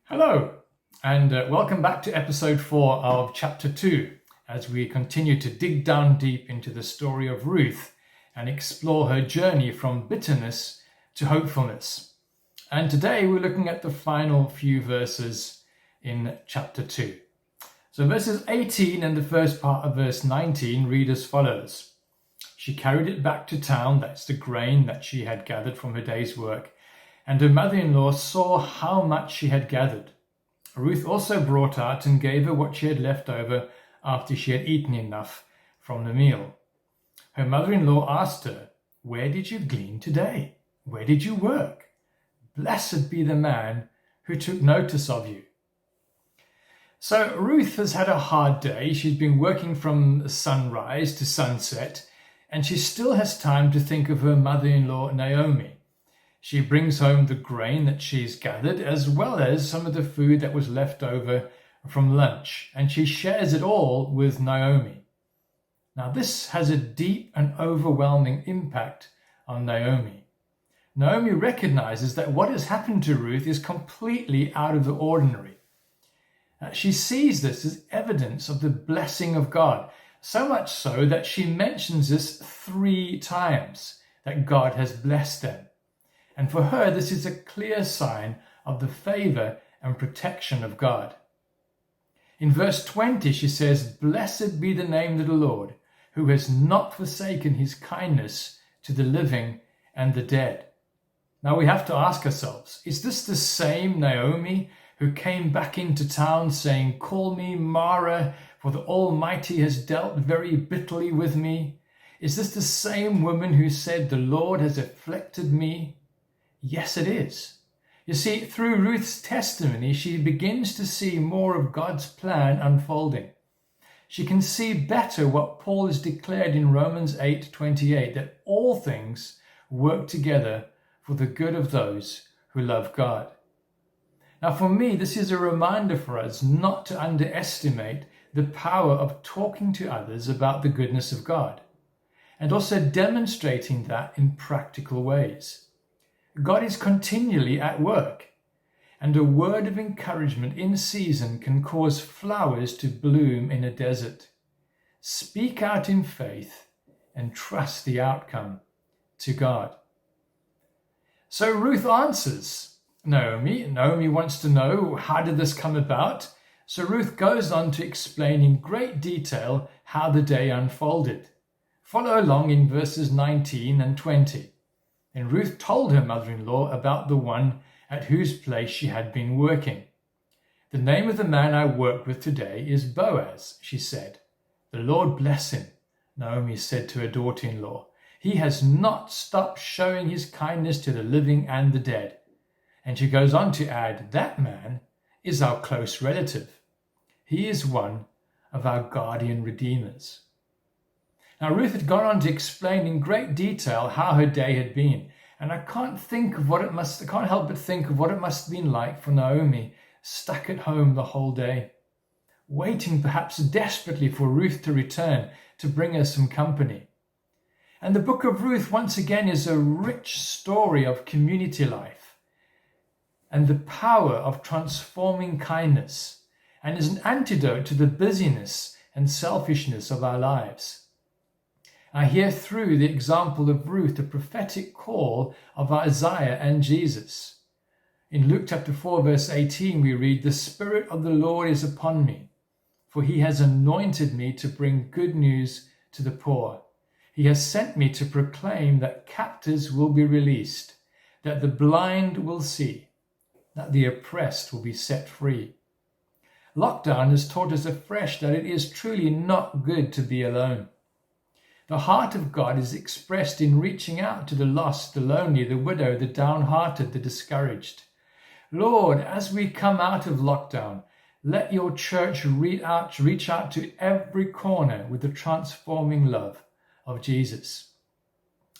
Hello, and welcome back to episode 4 of chapter 2 as we continue to dig down deep into the story of Ruth and explore her journey from bitterness to hopefulness. And today we're looking at the final few verses in chapter 2. So verses 18 and the first part of verse 19 read as follows. She carried it back to town, that's the grain that she had gathered from her day's work, and her mother-in-law saw how much she had gathered. Ruth also brought out and gave her what she had left over after she had eaten enough from the meal. Her mother-in-law asked her, "Where did you glean today? Where did you work? Blessed be the man who took notice of you." So Ruth has had a hard day. She's been working from sunrise to sunset, and she still has time to think of her mother-in-law Naomi. She brings home the grain that she's gathered, as well as some of the food that was left over from lunch, and she shares it all with Naomi. Now, this has a deep and overwhelming impact on Naomi. Naomi recognizes that what has happened to Ruth is completely out of the ordinary. She sees this as evidence of the blessing of God, so much so that she mentions this 3 times, that God has blessed them. And for her, this is a clear sign of the favor and protection of God. In verse 20, she says, "Blessed be the name of the Lord, who has not forsaken his kindness to the living and the dead." Now we have to ask ourselves, is this the same Naomi who came back into town saying, "Call me Mara, for the Almighty has dealt very bitterly with me"? Is this the same woman who said, "The Lord has afflicted me"? Yes, it is. You see, through Ruth's testimony, she begins to see more of God's plan unfolding. She can see better what Paul has declared in Romans 8:28, that all things work together for the good of those who love God. Now, for me, this is a reminder for us not to underestimate the power of talking to others about the goodness of God, and also demonstrating that in practical ways. God is continually at work, and a word of encouragement in season can cause flowers to bloom in a desert. Speak out in faith and trust the outcome to God. So Ruth answers Naomi. Naomi wants to know, how did this come about? So Ruth goes on to explain in great detail how the day unfolded. Follow along in verses 19 and 20. And Ruth told her mother-in-law about the one at whose place she had been working. "The name of the man I work with today is Boaz," she said. "The Lord bless him," Naomi said to her daughter-in-law. "He has not stopped showing his kindness to the living and the dead." And she goes on to add, "That man is our close relative. He is one of our guardian redeemers." Now, Ruth had gone on to explain in great detail how her day had been, and I can't help but think of what it must have been like for Naomi, stuck at home the whole day, waiting perhaps desperately for Ruth to return to bring her some company. And the book of Ruth, once again, is a rich story of community life and the power of transforming kindness, and is an antidote to the busyness and selfishness of our lives. I hear through the example of Ruth the prophetic call of Isaiah and Jesus. In Luke chapter 4 verse 18 we read, "The Spirit of the Lord is upon me, for he has anointed me to bring good news to the poor. He has sent me to proclaim that captives will be released, that the blind will see, that the oppressed will be set free." Lockdown has taught us afresh that it is truly not good to be alone. The heart of God is expressed in reaching out to the lost, the lonely, the widow, the downhearted, the discouraged. Lord, as we come out of lockdown, let your church reach out to every corner with the transforming love of Jesus.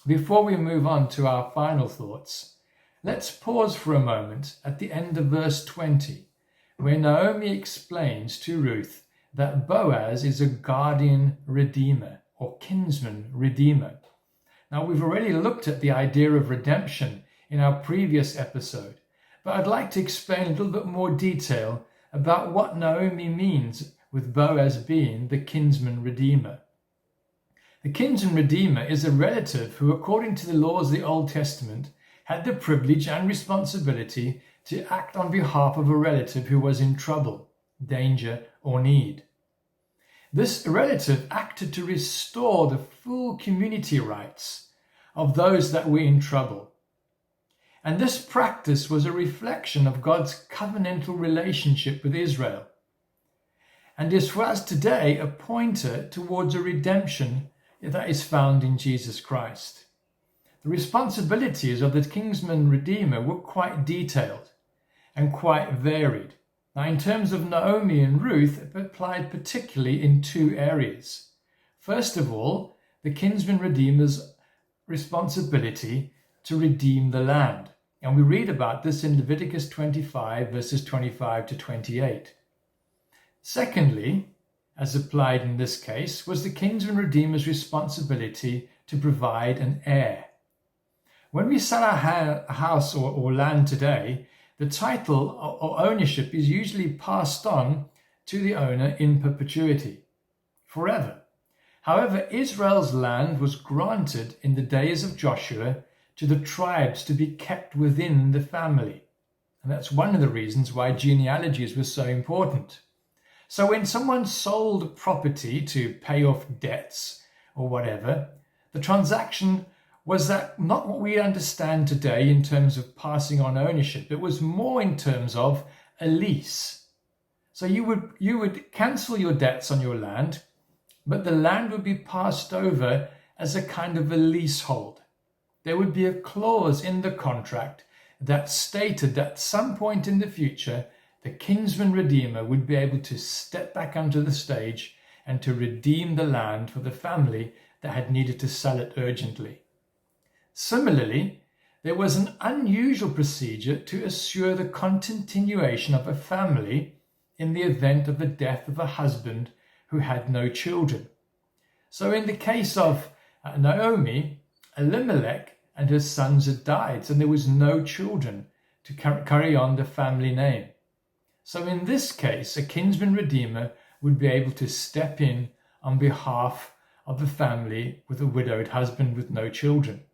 Before we move on to our final thoughts, let's pause for a moment at the end of verse 20, where Naomi explains to Ruth that Boaz is a guardian redeemer, or kinsman redeemer. Now, we've already looked at the idea of redemption in our previous episode, but I'd like to explain a little bit more detail about what Naomi means with Boaz being the kinsman redeemer. The kinsman redeemer is a relative who, according to the laws of the Old Testament, had the privilege and responsibility to act on behalf of a relative who was in trouble, danger, or need. This relative acted to restore the full community rights of those that were in trouble. And this practice was a reflection of God's covenantal relationship with Israel, and is for us today a pointer towards a redemption that is found in Jesus Christ. The responsibilities of the kinsman redeemer were quite detailed and quite varied. Now, in terms of Naomi and Ruth, it applied particularly in two areas. First of all, the kinsman redeemer's responsibility to redeem the land. And we read about this in Leviticus 25, verses 25 to 28. Secondly, as applied in this case, was the kinsman redeemer's responsibility to provide an heir. When we sell our house or land today, the title or ownership is usually passed on to the owner in perpetuity, forever. However, Israel's land was granted in the days of Joshua to the tribes to be kept within the family. And that's one of the reasons why genealogies were so important. So when someone sold property to pay off debts or whatever, the transaction was that not what we understand today in terms of passing on ownership. It was more in terms of a lease. So you would cancel your debts on your land, but the land would be passed over as a kind of a leasehold. There would be a clause in the contract that stated that at some point in the future, the kinsman redeemer would be able to step back onto the stage and to redeem the land for the family that had needed to sell it urgently. Similarly, there was an unusual procedure to assure the continuation of a family in the event of the death of a husband who had no children. So in the case of Naomi, Elimelech and her sons had died, and there was no children to carry on the family name. So in this case, a kinsman redeemer would be able to step in on behalf of the family with a widowed husband with no children.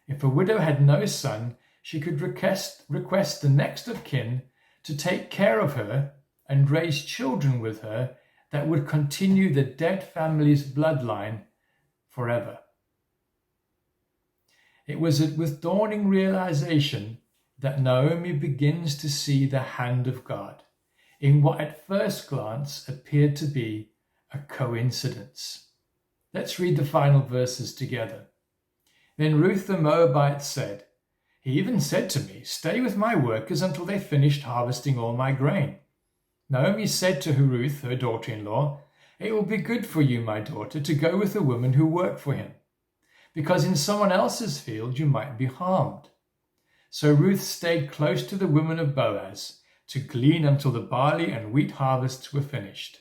If a widow had no son, she could request the next of kin to take care of her and raise children with her that would continue the dead family's bloodline forever. It was with dawning realization that Naomi begins to see the hand of God in what at first glance appeared to be a coincidence. Let's read the final verses together. Then Ruth the Moabite said, "He even said to me, 'Stay with my workers until they finished harvesting all my grain.' Naomi said to Ruth, her daughter-in-law, 'It will be good for you, my daughter, to go with a woman who worked for him, because in someone else's field you might be harmed.' So Ruth stayed close to the women of Boaz to glean until the barley and wheat harvests were finished,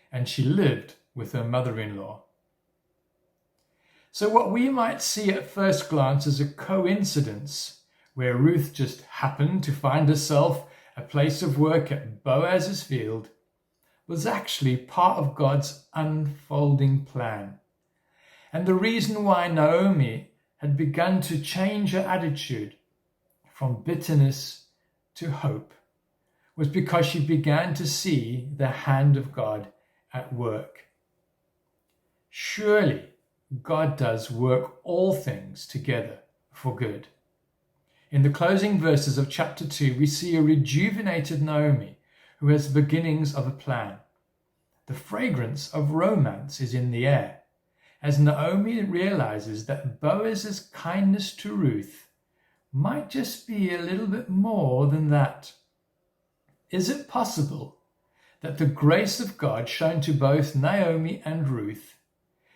and she lived with her mother-in-law." So what we might see at first glance as a coincidence, where Ruth just happened to find herself a place of work at Boaz's field, was actually part of God's unfolding plan. And the reason why Naomi had begun to change her attitude from bitterness to hope was because she began to see the hand of God at work. Surely God does work all things together for good. In the closing verses of chapter 2, we see a rejuvenated Naomi who has the beginnings of a plan. The fragrance of romance is in the air, as Naomi realizes that Boaz's kindness to Ruth might just be a little bit more than that. Is it possible that the grace of God shown to both Naomi and Ruth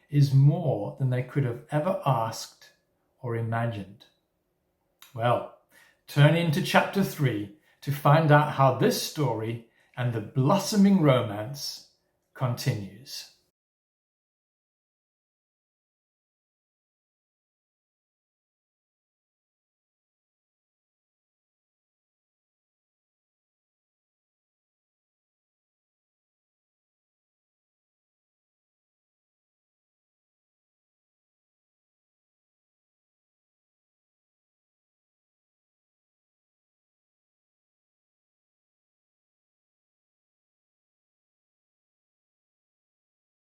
is more than they could have ever asked or imagined? Well, turn into chapter 3 to find out how this story and the blossoming romance continues.